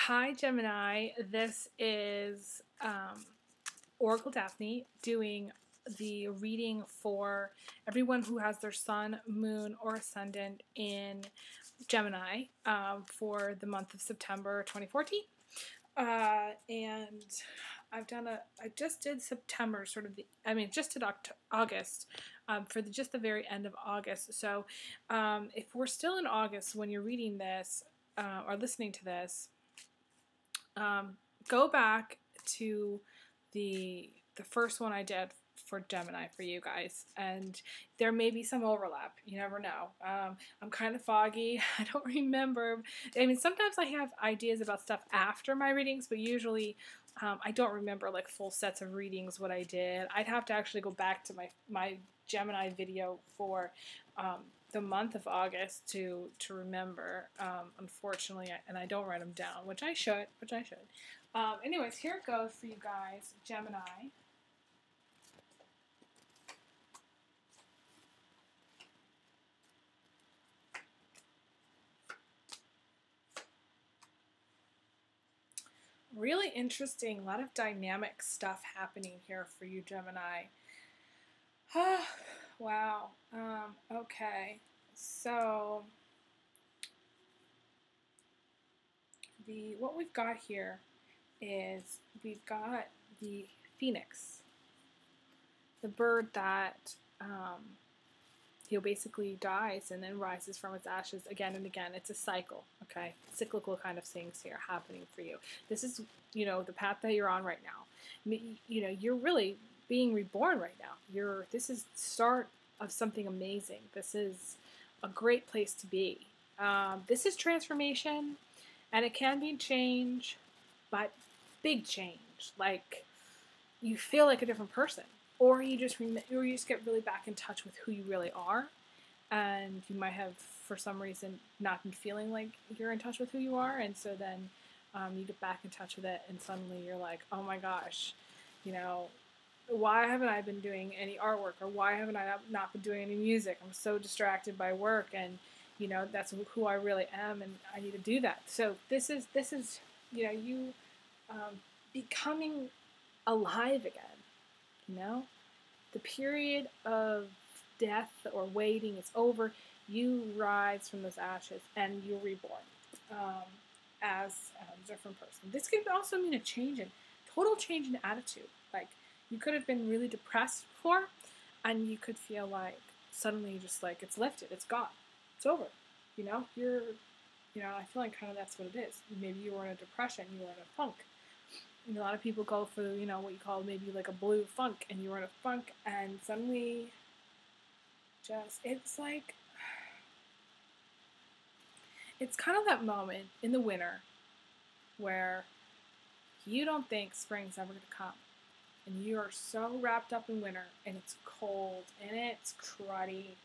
Hi, Gemini. This is Oracle Daphne doing the reading for everyone who has their sun, moon, or ascendant in Gemini for the month of September 2014. And I just did September, just did August for just the very end of August. So if we're still in August when you're reading this or listening to this, go back to the first one I did for Gemini for you guys, and there may be some overlap. You never know. I'm kind of foggy. I don't remember. I mean, sometimes I have ideas about stuff after my readings, but usually I don't remember like full sets of readings what I did. I'd have to actually go back to my Gemini video for the month of August to remember, unfortunately, and I don't write them down, which I should. Anyways, here it goes for you guys, Gemini. Really interesting, a lot of dynamic stuff happening here for you, Gemini. Wow. Okay. So what we've got here is we've got the phoenix, the bird that basically dies and then rises from its ashes again and again. It's a cycle, okay? Cyclical kind of things here happening for you. This is, the path that you're on right now. You're really being reborn right now. This is the start of something amazing. This is a great place to be. This is transformation, and it can be change, but big change. Like, you feel like a different person. Or you just get really back in touch with who you really are, and you might have, for some reason, not been feeling like you're in touch with who you are, and so then you get back in touch with it, and suddenly you're like, oh my gosh, why haven't I been doing any artwork, or why haven't I not been doing any music? I'm so distracted by work, and that's who I really am, and I need to do that. So this is you becoming alive again. The period of death or waiting is over. You rise from those ashes and you're reborn as a different person. This could also mean total change in attitude. Like, you could have been really depressed before, and you could feel like suddenly just like it's lifted, it's gone, it's over. I feel like kind of that's what it is. Maybe you were in a depression, you were in a funk. A lot of people go for, what you call maybe like a blue funk, and you're in a funk, and suddenly it's kind of that moment in the winter where you don't think spring's ever going to come, and you are so wrapped up in winter, and it's cold, and it's cruddy,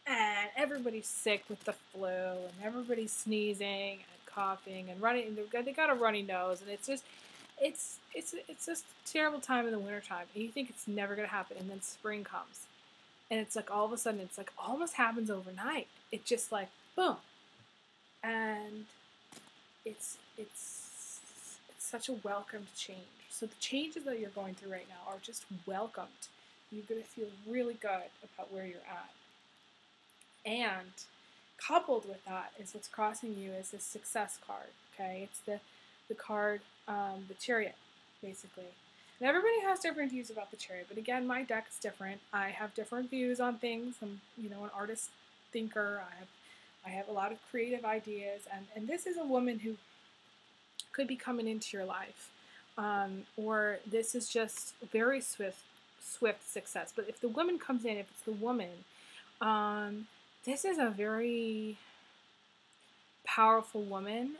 and everybody's sick with the flu, and everybody's sneezing and coughing and running, they got a runny nose, and it's just a terrible time in the wintertime, and you think it's never going to happen, and then spring comes, and it's like all of a sudden, it's like almost happens overnight. It's just like boom, and it's such a welcomed change. So the changes that you're going through right now are just welcomed. You're going to feel really good about where you're at, and coupled with that is what's crossing you is this success card. Okay, it's the card, the Chariot, basically. And everybody has different views about the Chariot, but again, my deck is different. I have different views on things. I'm, an artist thinker. I have a lot of creative ideas, and this is a woman who could be coming into your life, or this is just very swift success. But if the woman comes in, if it's the woman, this is a very powerful woman.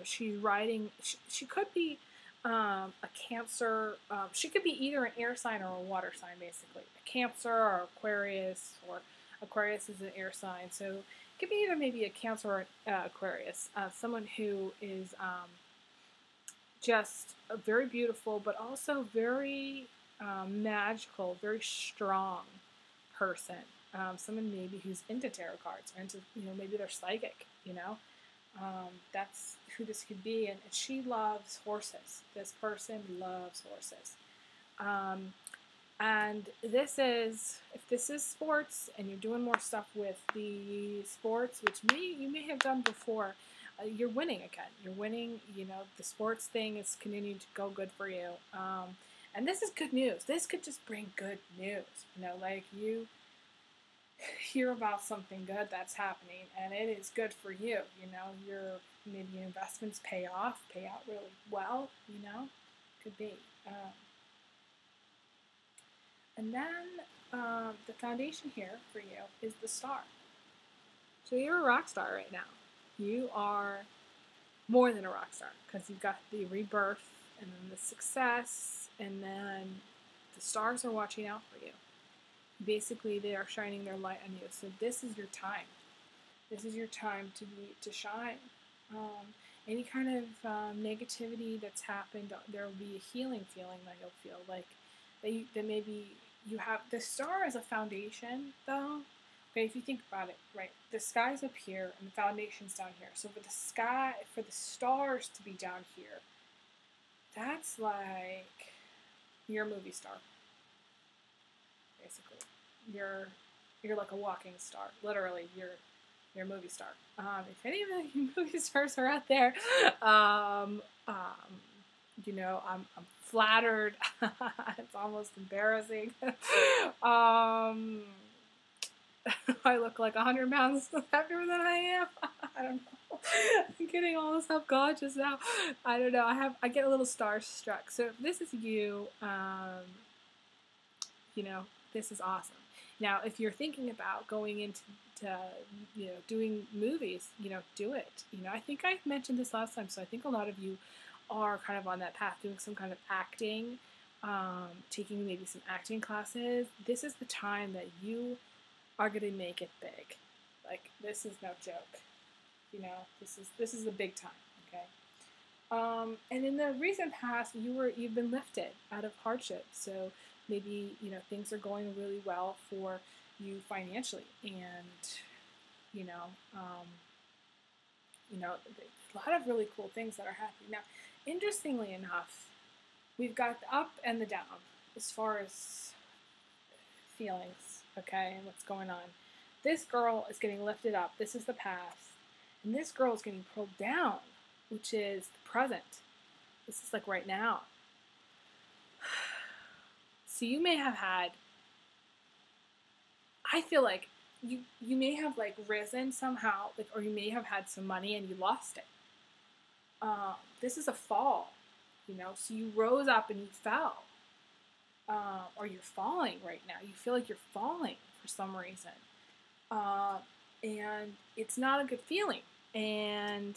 She's writing. She could be a Cancer. She could be either an air sign or a water sign, basically. A Cancer or Aquarius, or Aquarius is an air sign. So it could be either maybe a Cancer or Aquarius. Someone who is just a very beautiful, but also very magical, very strong person. Someone maybe who's into tarot cards, or into, maybe they're psychic, That's who this could be. And she loves horses. This person loves horses. Um, and this is, if this is sports and you're doing more stuff with the sports, which you may have done before, you're winning again. You're winning. You know, the sports thing is continuing to go good for you. And this is good news. This could just bring good news. You know, like you hear about something good that's happening, and it is good for you. You know, maybe your investments pay out really well. You know, could be. And then the foundation here for you is the star. So you're a rock star right now. You are more than a rock star because you've got the rebirth and then the success, and then the stars are watching out for you. Basically, they are shining their light on you. So this is your time. This is your time to shine. Any kind of negativity that's happened, there will be a healing feeling that you'll feel like that maybe you have. The star as a foundation, though. Okay, if you think about it, right, the sky's up here and the foundation's down here. So for the stars to be down here, that's like you're a movie star. Basically, you're like a walking star. Literally, you're a movie star. If any of the movie stars are out there, you know, I'm flattered. It's almost embarrassing. I look like 100 pounds heavier than I am. I don't know. I'm getting all self-conscious now. I don't know. I get a little starstruck. So if this is you, you know, this is awesome. Now, if you're thinking about going into you know, doing movies, you know, do it. You know, I think I mentioned this last time, so I think a lot of you are kind of on that path, doing some kind of acting, taking maybe some acting classes. This is the time that you are going to make it big. Like, this is no joke. You know, this is the big time. Okay. And in the recent past, you've been lifted out of hardship. So maybe, you know, things are going really well for you financially, and you know, a lot of really cool things that are happening now. Interestingly enough, we've got the up and the down as far as feelings, okay, and what's going on. This girl is getting lifted up. This is the past, and this girl is getting pulled down, which is the present. This is like right now. So you may have had, I feel like you may have like risen somehow, like, or you may have had some money and you lost it. This is a fall, you know, so you rose up and you fell, or you're falling right now. You feel like you're falling for some reason, and it's not a good feeling. And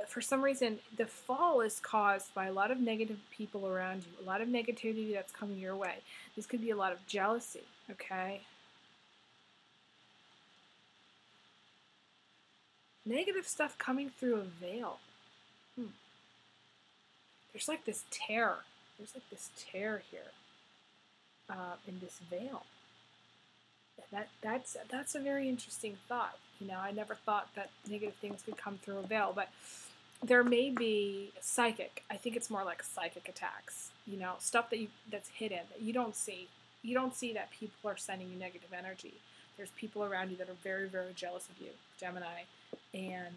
for some reason, the fall is caused by a lot of negative people around you, a lot of negativity that's coming your way. This could be a lot of jealousy, okay? Negative stuff coming through a veil. There's like this tear. There's like this tear here in this veil. That's a very interesting thought. You know, I never thought that negative things could come through a veil, but there may be psychic. I think it's more like psychic attacks. You know, stuff that's hidden that you don't see. You don't see that people are sending you negative energy. There's people around you that are very, very jealous of you, Gemini, and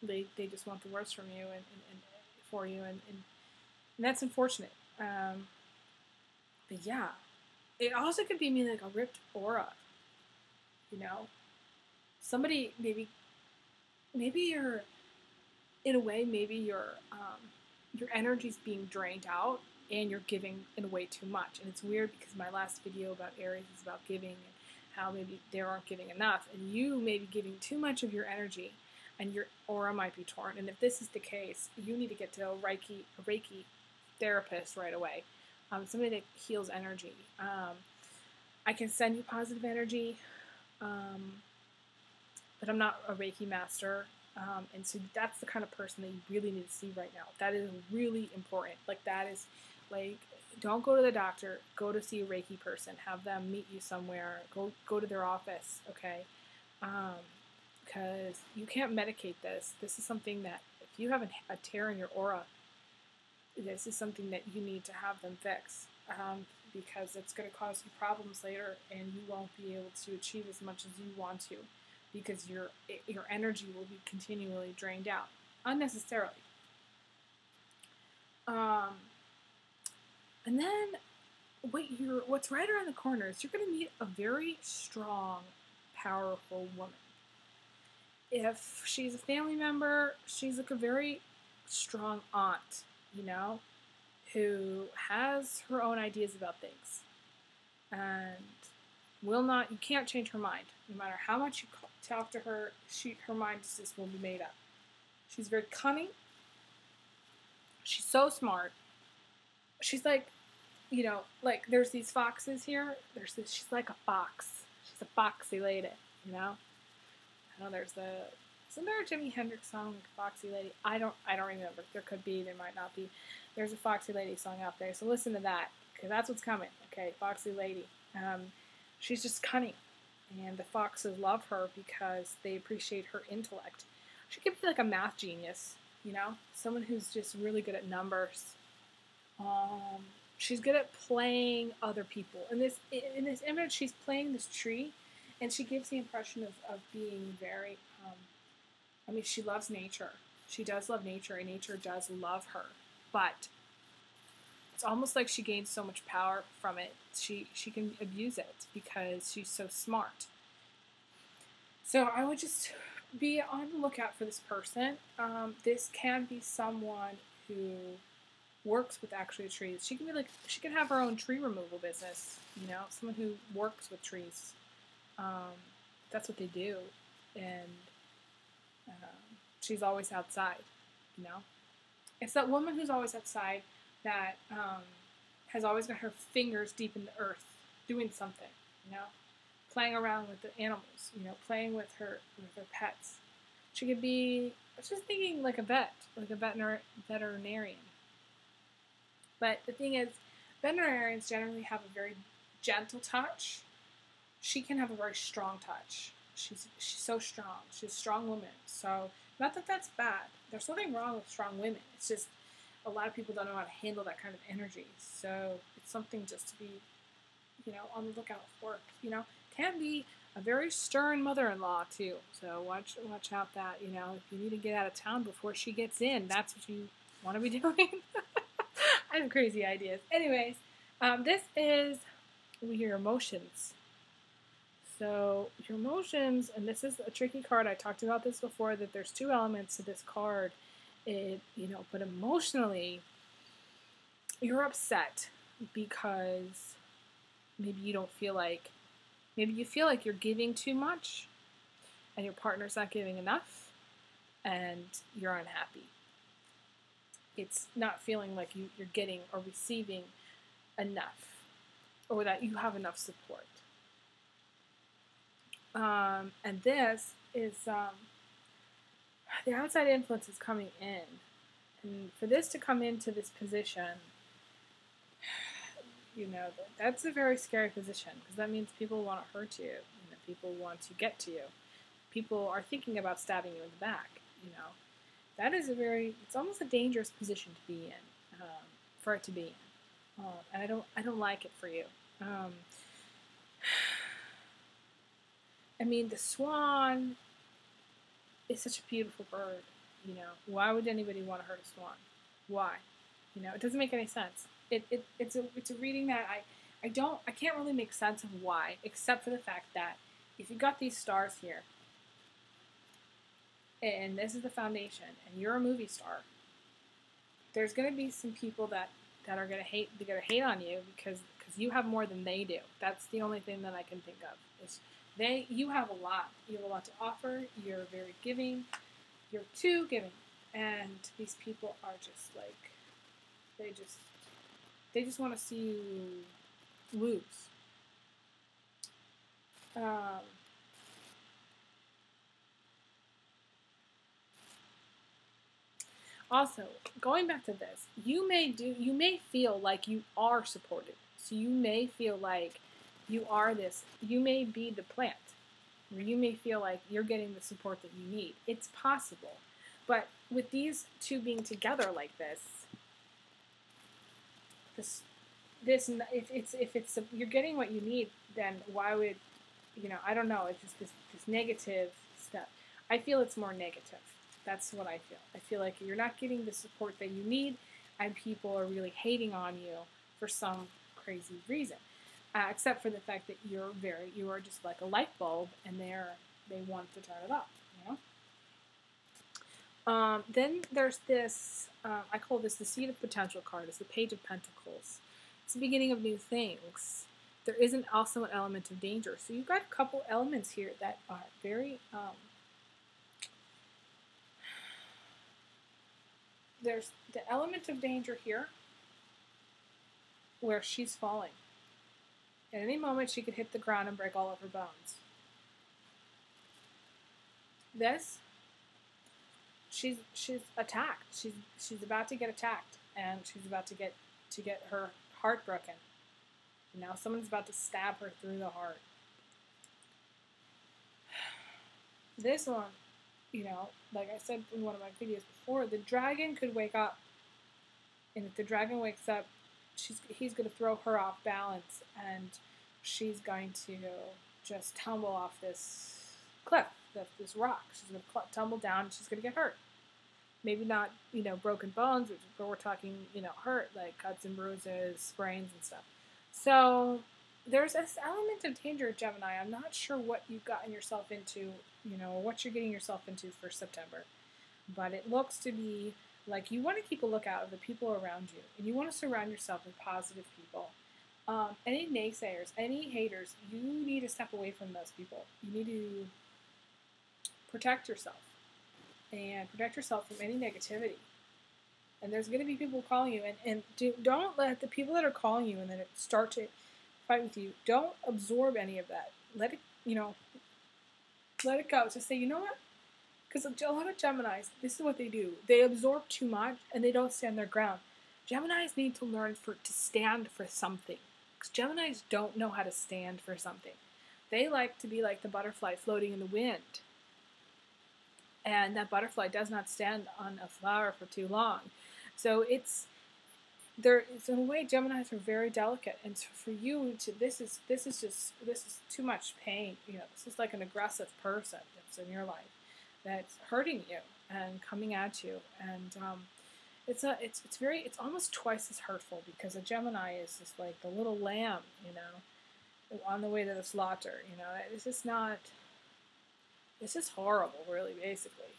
they just want the worst from you and for you, and that's unfortunate. But yeah, it also could be like a ripped aura. You know, somebody maybe you're, in a way, maybe your energy's being drained out and you're giving in a way too much. And it's weird because my last video about Aries is about giving and how maybe they aren't giving enough, and you may be giving too much of your energy and your aura might be torn. And if this is the case, you need to get to a Reiki therapist right away, somebody that heals energy. I can send you positive energy, but I'm not a Reiki master. And so that's the kind of person that you really need to see right now. That is really important. Like, that is, like, don't go to the doctor. Go to see a Reiki person. Have them meet you somewhere. Go to their office, okay? because you can't medicate this. This is something that if you have a tear in your aura, this is something that you need to have them fix, because it's going to cause you problems later, and you won't be able to achieve as much as you want to, because your energy will be continually drained out unnecessarily. And then what's right around the corner is you're going to meet a very strong, powerful woman. If she's a family member, she's like a very strong aunt, you know, who has her own ideas about things, and you can't change her mind. No matter how much you talk to her, her mind just will be made up. She's very cunning. She's so smart. She's like, you know, like there's these foxes here. She's like a fox. She's a foxy lady, you know. I know isn't there a Jimi Hendrix song, like Foxy Lady? I don't remember. There could be, there might not be. There's a Foxy Lady song out there, so listen to that, because that's what's coming. Okay, Foxy Lady. She's just cunning, and the foxes love her because they appreciate her intellect. She could be like a math genius, you know, someone who's just really good at numbers. She's good at playing other people. In this image, she's playing this tree, and she gives the impression of being very, she loves nature. She does love nature, and nature does love her. But it's almost like she gains so much power from it, she can abuse it because she's so smart. So I would just be on the lookout for this person. This can be someone who works with actually trees. She can have her own tree removal business, you know, someone who works with trees. That's what they do, and she's always outside, you know. It's that woman who's always outside that has always got her fingers deep in the earth, doing something, you know, playing around with the animals, you know, playing with her pets. She could be, I was just thinking like a veterinarian. But the thing is, veterinarians generally have a very gentle touch. She can have a very strong touch. She's so strong. She's a strong woman. So, not that that's bad. There's nothing wrong with strong women. It's just a lot of people don't know how to handle that kind of energy. So, it's something just to be, you know, on the lookout for. You know, can be a very stern mother-in-law too. So, watch out that, you know, if you need to get out of town before she gets in, that's what you want to be doing. I have crazy ideas. Anyways, this is your emotions. So your emotions, and this is a tricky card. I talked about this before, that there's two elements to this card. But emotionally, you're upset because maybe you feel like you're giving too much and your partner's not giving enough and you're unhappy. It's not feeling like you're getting or receiving enough, or that you have enough support. And this is the outside influence is coming in. And for this to come into this position, you know, that's a very scary position, because that means people want to hurt you. You know, people want to get to you. People are thinking about stabbing you in the back, you know. That is it's almost a dangerous position to be in, for it to be in. And I don't like it for you. The swan is such a beautiful bird, you know. Why would anybody want to hurt a swan? Why? You know, it doesn't make any sense. It's a reading that I can't really make sense of why, except for the fact that if you got these stars here, and this is the foundation, and you're a movie star, there's going to be some people that are going to hate. They're going to hate on you because you have more than they do. That's the only thing that I can think of. You have a lot. You have a lot to offer. You're very giving. You're too giving, and these people are just like they just want to see you lose. Also, going back to this, you may feel like you are supported. So you may feel like you are this. You may be the plant. where you may feel like you're getting the support that you need. It's possible. But with these two being together like this, if it's you're getting what you need, then why would, I don't know, it's just this negative stuff. I feel it's more negative. That's what I feel. I feel like you're not getting the support that you need, and people are really hating on you for some crazy reason. Except for the fact that you are just like a light bulb, and they want to turn it up, Then there's this, I call this the Seed of Potential card. It's the Page of Pentacles. It's the beginning of new things. There is also an element of danger. So you've got a couple elements here that are very, there's the element of danger here where she's falling. At any moment, she could hit the ground and break all of her bones. This, she's attacked. She's about to get attacked, and she's about to get her heart broken. Now someone's about to stab her through the heart. This one, like I said in one of my videos before, the dragon could wake up, and if the dragon wakes up, he's going to throw her off balance, and she's going to just tumble off this cliff, this rock. She's going to tumble down, and she's going to get hurt. Maybe not, broken bones, but we're talking, hurt, like cuts and bruises, sprains and stuff. So there's this element of danger, Gemini. I'm not sure what you've gotten yourself into, what you're getting yourself into for September. But it looks to be like you want to keep a lookout of the people around you, and you want to surround yourself with positive people. Any naysayers, any haters, you need to step away from those people. You need to protect yourself, and protect yourself from any negativity. And there's going to be people calling you, and don't let the people that are calling you and that start to fight with you, don't absorb any of that. Let it, let it go. Just say, you know what? Because a lot of Geminis, this is what they do. They absorb too much, and they don't stand their ground. Geminis need to learn to stand for something. Because Geminis don't know how to stand for something. They like to be like the butterfly floating in the wind. And that butterfly does not stand on a flower for too long. So it's in a way, Geminis are very delicate, and so for you this is too much pain. This is like an aggressive person that's in your life that's hurting you and coming at you, and it's almost twice as hurtful, because a Gemini is just like the little lamb, on the way to the slaughter. This is horrible, really, basically.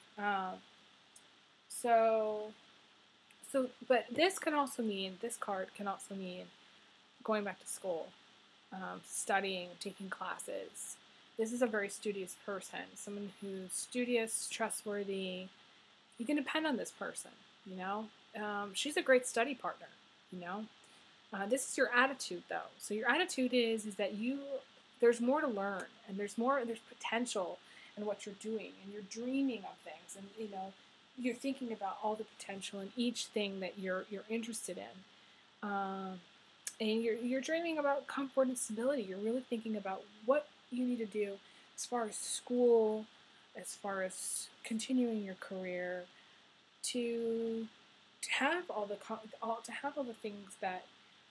But this card can also mean going back to school, studying, taking classes. This is a very studious person, someone who's studious, trustworthy. You can depend on this person, She's a great study partner, This is your attitude, though. So your attitude is that there's more to learn, and there's potential in what you're doing, and you're dreaming of things, and, you're thinking about all the potential in each thing that you're interested in. And you're dreaming about comfort and stability. You're really thinking about what you need to do as far as school, as far as continuing your career, to have all the things that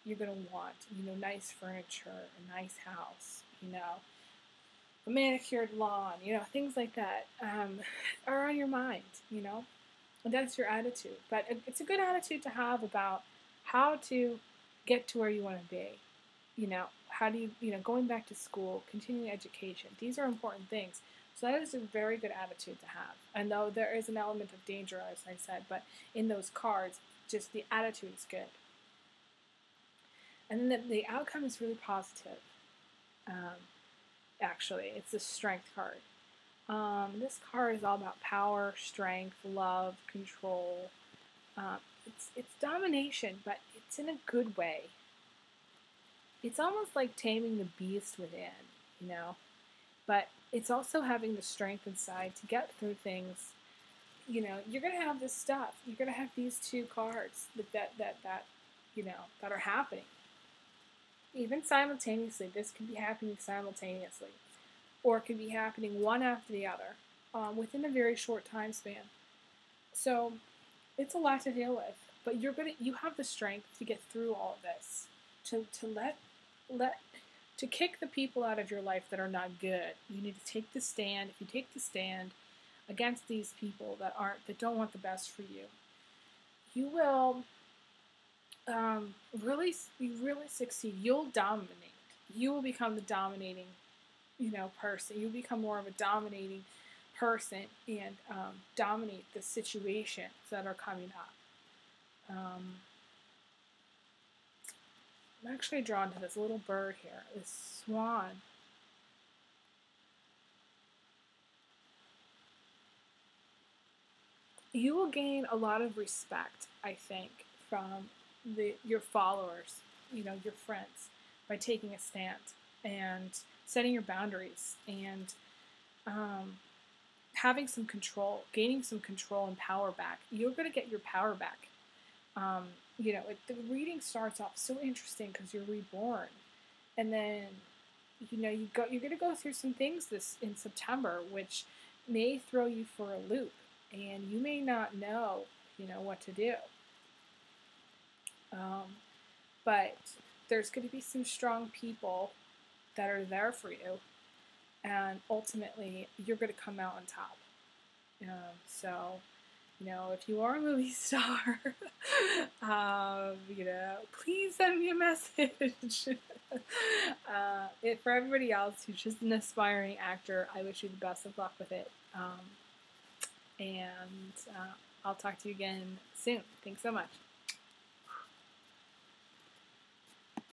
you're going to want. Nice furniture, a nice house, a manicured lawn, things like that are on your mind, and that's your attitude. But it's a good attitude to have about how to get to where you want to be. How do you, going back to school, continuing education. These are important things. So that is a very good attitude to have. And though there is an element of danger, as I said, but in those cards, just the attitude is good. And then the outcome is really positive. Actually, it's the Strength card. This card is all about power, strength, love, control. It's domination, but it's in a good way. It's almost like taming the beast within, But it's also having the strength inside to get through things. You're going to have this stuff. You're going to have these two cards that are happening. Even simultaneously. This could be happening simultaneously. or it could be happening one after the other within a very short time span. So it's a lot to deal with, but you have the strength to get through all of this, to kick the people out of your life that are not good. You need to take the stand. If you take the stand against these people that don't want the best for you, you will really succeed. You'll dominate. You will become the dominating, person. You become more of a dominating person and dominate the situations that are coming up. I'm actually drawn to this little bird here, this swan. You will gain a lot of respect, I think, from your followers, your friends, by taking a stand and setting your boundaries and having some control, gaining some control and power back. You're going to get your power back. The reading starts off so interesting because you're reborn, and then you're going to go through some things in September, which may throw you for a loop, and you may not know what to do. But there's going to be some strong people that are there for you, and ultimately you're going to come out on top. If you are a movie star, please send me a message. For everybody else who's just an aspiring actor, I wish you the best of luck with it. And I'll talk to you again soon. Thanks so much.